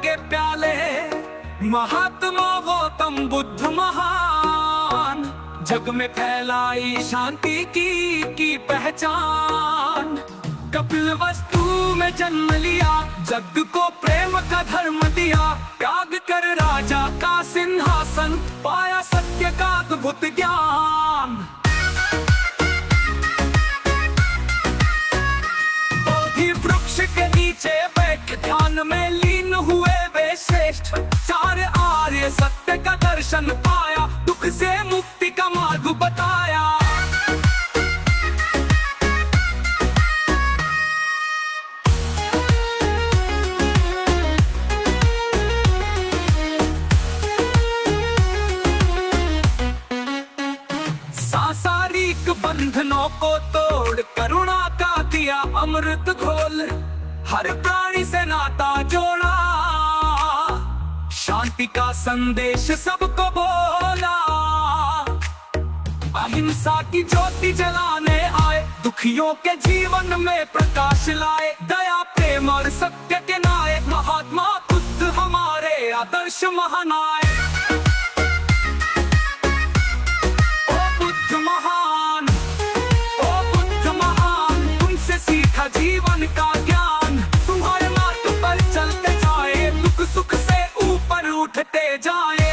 के प्याले। महात्मा गौतम बुद्ध महान, जग में फैलाई शांति की पहचान। कपिलवस्तु में जन्म लिया, जग को प्रेम का धर्म दिया। त्याग कर राजा का सिंहासन, पाया सत्य का अद्भुत ज्ञान। बोधि वृक्ष के नीचे बैठ ध्यान में लीन हुए वे श्रेष्ठ। चार आर्य सत्य का दर्शन पाया, दुख से मुक्ति का मार्ग बताया। सांसारिक बंधनों को तोड़ करुणा का दिया अमृत घोल। हर प्राणी से नाता जोड़ा, शांति का संदेश सबको बोला। अहिंसा की ज्योति जलाने आए, दुखियों के जीवन में प्रकाश लाए। दया प्रेम और सत्य के नायक महात्मा बुद्ध हमारे आदर्श महानायक। सीखा जीवन का ज्ञान, तुम्हारे मार्ग पर चलते जाए, दुख सुख से ऊपर उठते जाए।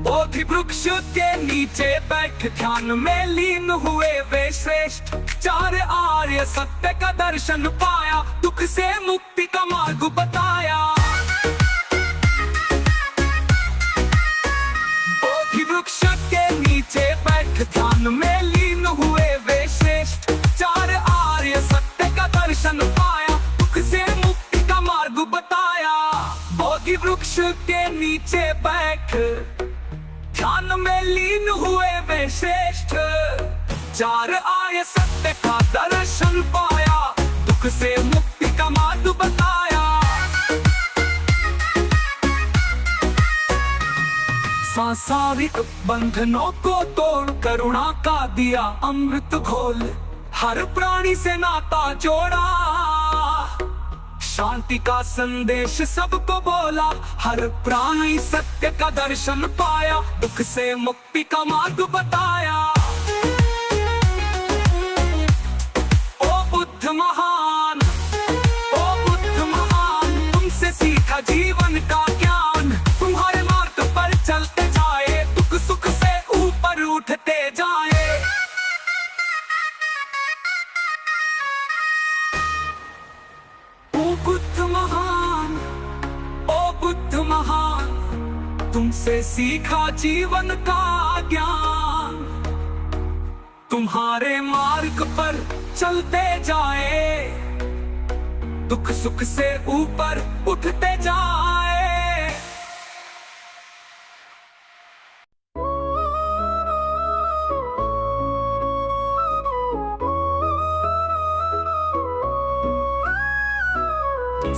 बोधि वृक्ष के नीचे बैठ ध्यान में लीन हुए वे श्रेष्ठ। चार आर्य सत्य का दर्शन पाया, दुख से मुक्ति का मार्ग बताया। बोधि वृक्ष के नीचे बैठ ध्यान में लीन हुए वे श्रेष्ठ। चार आर्य सत्य का दर्शन पाया, दुख से मुक्ति का मार्ग बताया। बोधि वृक्ष के नीचे बैठ ध्यान में लीन हुए वे श्रेष्ठ। चार आर्य सत्य का दर्शन पाया, दुख से मुक्ति का मार्ग बताया। सांसारिक बंधनों को तोड़ करुणा का दिया अमृत घोल। हर प्राणी से नाता जोड़ा, शांति का संदेश सबको बोला। हर प्राणी सत्य का दर्शन पाया, दुख से मुक्ति का मार्ग बताया। महान, ओ बुद्ध महान, तुमसे सीखा जीवन का ज्ञान। तुम्हारे मार्ग पर चलते जाए, दुख सुख से ऊपर उठते जाए। ओ बुद्ध महान, ओ बुद्ध महान, तुमसे सीखा जीवन का ज्ञान। तुम्हारे मार्ग पर चलते जाए, दुख सुख से ऊपर उठते जाए।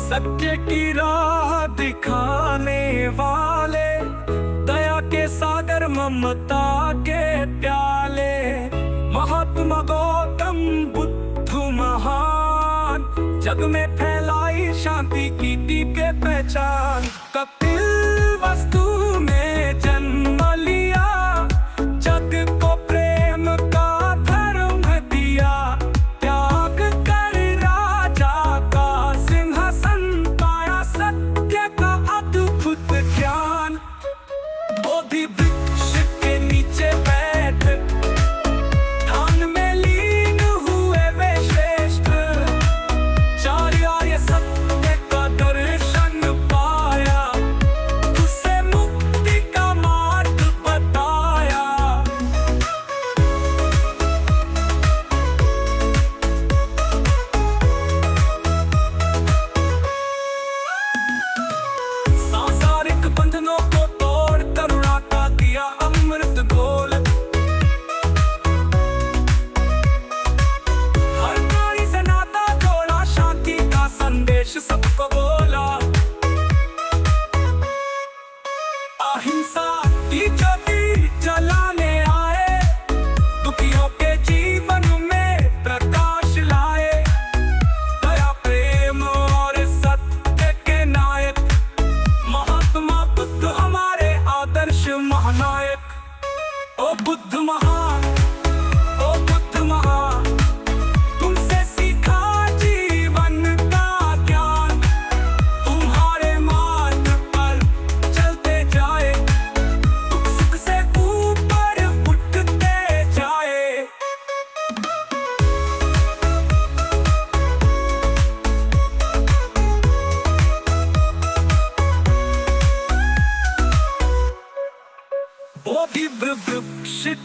सत्य की राह दिखाने वाले, दया के सागर ममता के प्याले। महात्मा गौतम बुद्ध महान, जग में फैलाई शांति की के पहचान। कपिलवस्तु में जन्म लिया, जग को प्रेम का धर्म दिया। त्याग कर राजा का सिंहासन, पाया सत्य का अद्भुत ज्ञान। बोधि वृक्ष के नीचे बैठ ध्यान में लीन हुए वे श्रेष्ठ। चार आर्य सत्य का दर्शन पाया, उससे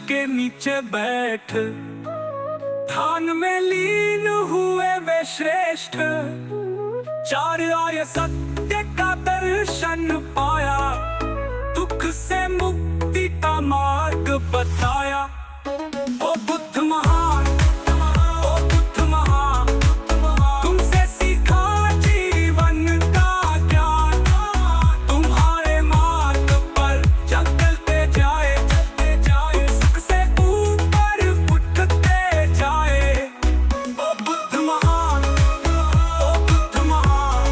के नीचे बैठ ध्यान में लीन हुए वे श्रेष्ठ। चार आर्य सत्य का दर्शन पाया, दुख से मुक्ति का मार्ग बताया। ओ बुद्ध महान, ओ बुद्ध महान, तुमसे सीखा जीवन का ज्ञान। तुम्हारे मार्ग पर चलते जाए, सुख से ऊपर उठते जाए। ओ बुद्ध महान, ओ बुद्ध महान,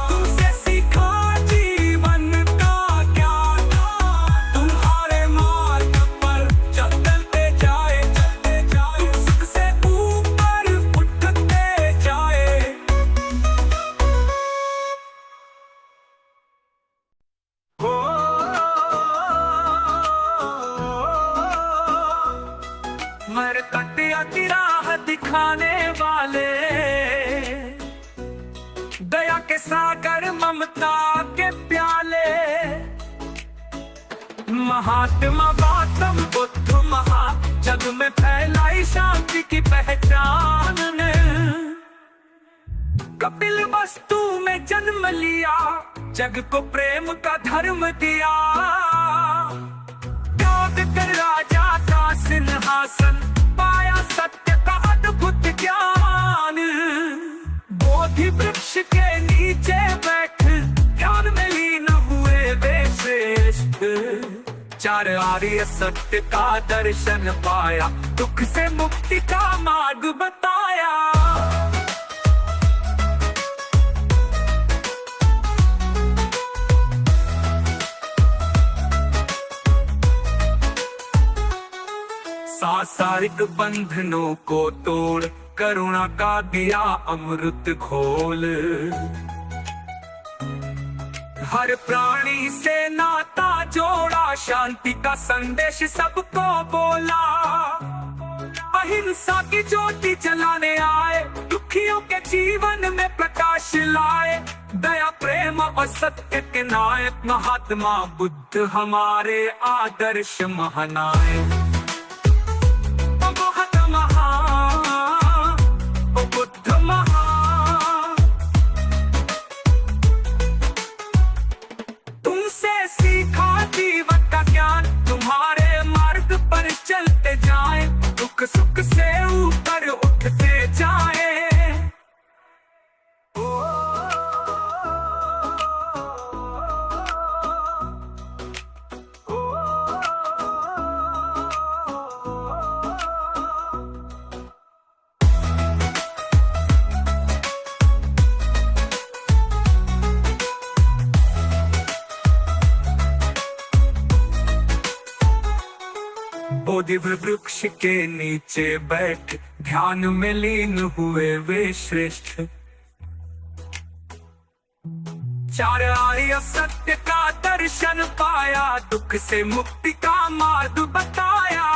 तुमसे सीखा जीवन का ज्ञान। तुम्हारे मार्ग पर चलते जाए, सुख से ऊपर उठते जाए। मरकत की राह दिखाने वाले, दया के सागर ममता के प्याले। महात्मा गौतम बुद्ध महा जग में फैलाई शांति की पहचान ने। कपिल वस्तु में जन्म लिया, जग को प्रेम का धर्म दिया। त्याग कर राजा का सिंहासन, पाया सत्य का अद्भुत ज्ञान। बोधि वृक्ष के नीचे बैठ ध्यान में लीन हुए वे श्रेष्ठ। चार आर्य सत्य का दर्शन पाया, दुख से मुक्ति का मार्ग बताया। सांसारिक बंधनों को तोड़ करुणा का दिया अमृत घोल। हर प्राणी से नाता जोड़ा, शांति का संदेश सबको बोला। अहिंसा की ज्योति जलाने आए, दुखियों के जीवन में प्रकाश लाए। दया प्रेम और सत्य के नायक महात्मा बुद्ध हमारे आदर्श महानायक। जीवन का ज्ञान तुम्हारे मार्ग पर चलते जाए, दुख सुख से ऊपर उठते जाए। बोधि वृक्ष के नीचे बैठ ध्यान में लीन हुए वे श्रेष्ठ। चार आर्य सत्य का दर्शन पाया, दुख से मुक्ति का मार्ग बताया।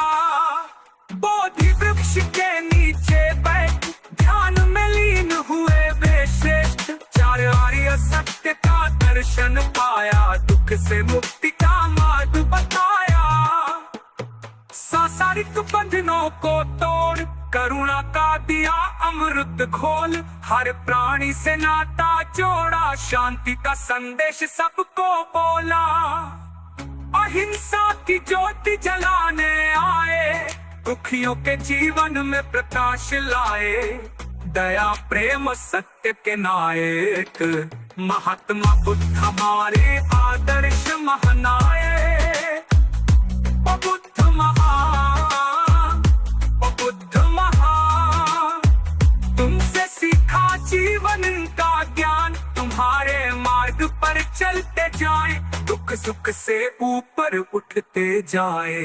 बोधि वृक्ष के नीचे बैठ ध्यान में लीन हुए वे श्रेष्ठ। चार आर्य सत्य का दर्शन पाया, दुख से मुक्ति का मार्ग बताया। सांसारिक बंधनों को तोड़ करुणा का दिया अमृत घोल। हर प्राणी से नाता जोड़ा, शांति का संदेश सबको बोला। अहिंसा की ज्योति जलाने आए, दुखियों के जीवन में प्रकाश लाए। दया प्रेम सत्य के नायक महात्मा बुद्ध हमारे आदर्श महानायक। बुद्ध महान, बुद्ध महान, तुमसे सीखा जीवन का ज्ञान। तुम्हारे मार्ग पर चलते जाए, दुख सुख से ऊपर उठते जाए।